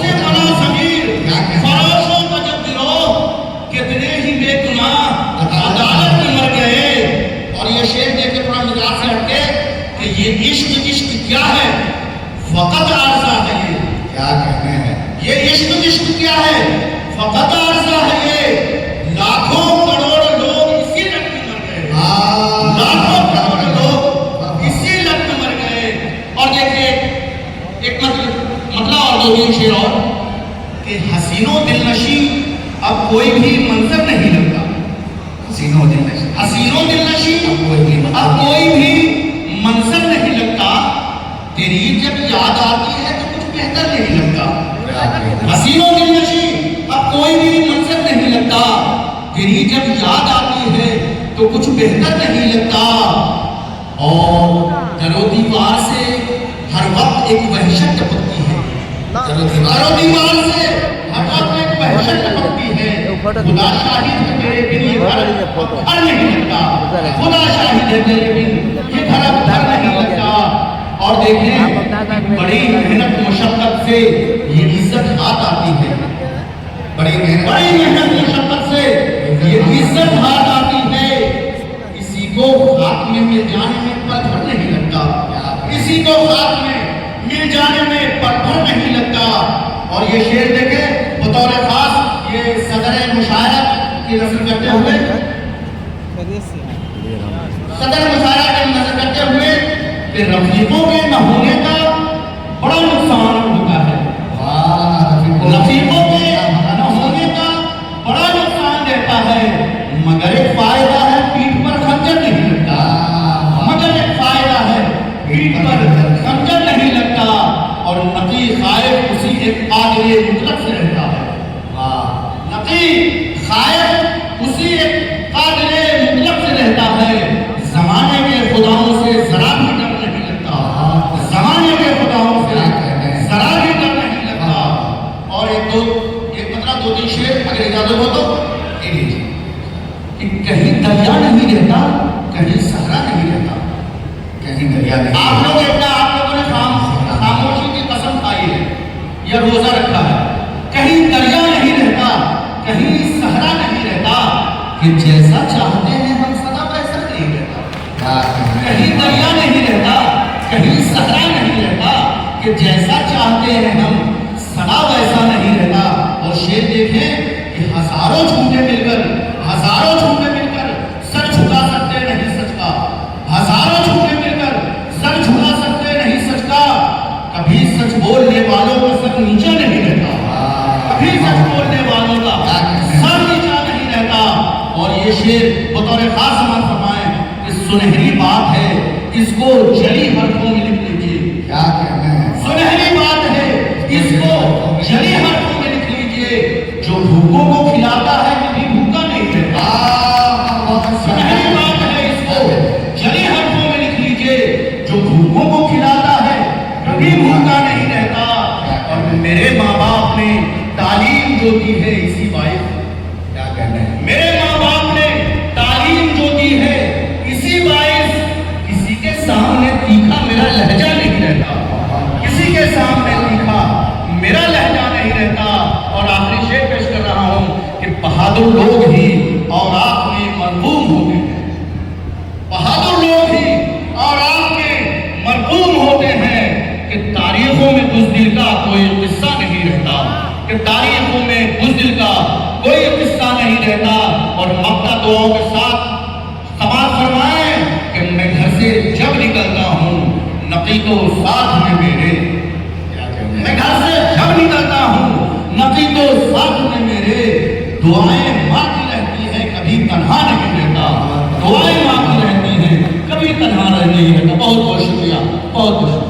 سے بنا ضمیر فروشوں کا جب گروہ کتنے ہی بے گناہ عدالت میں مر گئے. اور یہ شعر دیکھ کے تھوڑا مزاج سے ہٹ کے کہ یہ عشق کیا ہے، فقط عارضہ ہے. یہ کیا کہنے ہیں، یہ عشق کیا ہے، فقط عارضہ ہے. یہ لاکھوں کروڑ لوگ اسی لت میں مر گئے، لاکھوں کروڑ لوگ اسی لت میں مر گئے. اور دیکھیے ایک مطلب اور دو تین شعر اور کہ حسین و دل نشی اب کوئی بھی منظر نہیں لگتا. حسین و دل نشی، حسین و دل نشی اب کوئی بھی منظر نہیں لگتا. تیری جب یاد آتی ہے تو کچھ بہتر نہیں لگتا. حسین و دل نشی اب کوئی بھی منظر نہیں لگتا. تیری جب یاد آتی ہے تو کچھ بہتر نہیں لگتا. اور در و دیوار سے ہر وقت ایک وحشت ٹپکتی ہے. در و دیوار سے ہر وقت ایک وحشت ٹپکتی ہے. خدا شاہد ہے میرے بن یہ گھر پتھر نہیں لگتا. خدا شاہد ہے میرے بن یہ گھر پتھر نہیں لگتا. اور دیکھیں بڑی محنت مشقت سے یہ عزت ہاتھ آتی ہے. بڑی محنت مشقت سے یہ عزت ہاتھ آتی ہے. کسی کو ہاتھ میں مل جانے میں پل بھر نہیں لگتا. کسی کو ہاتھ میں مل جانے میں پل بھر نہیں لگتا. اور یہ شعر دیکھیں بطور خاص یہ صدر مشاعرہ کی نظر کرتے ہوئے کہ رفیقوں کے نہ ہونے کا بڑا نقصان ہوتا ہے. رفیقوں کے نہ ہونے کا بڑا نقصان دیتا ہے. مگر ایک فائدہ ہے پیٹھ پر خنجر نہیں لگتا. مگر ایک فائدہ ہے پیٹھ پر خنجر نہیں لگتا. اور نقی خائف اسی ایک قادر مطلق سے رہتا ہے. نقی خائف اسی ایک قادر مطلق سے رہتا ہے. زمانے کے خداؤں سے ذرا بھی ڈر نہیں لگتا. زمانے کے خداؤں سے ذرا بھی ڈر نہیں لگتا. اور ایک مطلب دو تین شعر اگر اجازت ہو تو کہ کہیں دریا نہیں رہتا، کہیں صحرا نہیں رہتا. کہیں دریا نہیں. آپ لوگوں نے خاموشی کی قسم کھائی ہے یا روزہ رکھا ہے. کہیں دریا نہیں رہتا، کہیں صحرا نہیں رہتا. کہ جیسا چاہتے ہیں ہم سدا ویسا نہیں رہتا. کہیں دریا نہیں رہتا، کہیں صحرا نہیں رہتا. کہ جیسا چاہتے ہیں ہم سدا ویسا نہیں رہتا. اور شعر دیکھیں کہ ہزاروں جھوٹے مل کر سر جھکا سکتے نہیں سچ کا. ہزاروں جھوٹے مل کر سر جھکا سکتے نہیں سچ کا. کبھی سچ بولنے والوں کا سر نیچا نہیں رہتا. کبھی سچ بولنے والوں کا سر نیچا نہیں رہتا. اور یہ شعر بطور خاص سمجھ فرمائیں کہ سنہری بات ہے اس کو جلی حرفوں میں لکھ لیجیے. کیا کہنا ہے، سنہری بات ہے اس کو جلی حرفوں میں لکھ لیجیے. جو بھوکوں کو کھلاتا ہے کبھی بھوکا نہیں رہتا. سنہری بات ہے اس کو جلی حرفوں میں لکھ لیجیے. جو بھوکوں کو کھلاتا ہے کبھی بھوکا نہیں رہتا. اور میرے ماں باپ نے تعلیم جو دی ہے اسی باعث. کیا کہنا ہے، میرے ماں باپ نے تعلیم جو دی ہے اسی باعث. کسی کے سامنے تیکھا میرا لہجہ نہیں رہتا. کسی کے سامنے تیکھا میرا لہجہ نہیں رہتا. اور آخری شعر پیش کر رہا ہوں کہ بہادر لوگ ہی اور آپ میں مرحوم ہوتے ہیں. بہادر لوگ ہی اور آپ میں مرحوم ہوتے ہیں. کہ تاریخوں میں بزدل کا کوئی قصہ نہیں رہتا. کہ تاریخوں میں بزدل کا کوئی قصہ نہیں رہتا. اور مکہ دعاؤں کے ساتھ سماعت فرمائیں کہ میں گھر سے جب نکلتا ہوں نقی تو ساتھ میں میرے. میں گھر سے جب نکلتا ہوں نقی تو ساتھ میں میرے. دعائیں مانگتی رہتی ہیں کبھی تنہا نہیں رہتا. دعائیں مانگتی رہتی ہیں کبھی تنہا نہیں رہتا. بہت بہت شکریہ، بہت بہت شکریہ.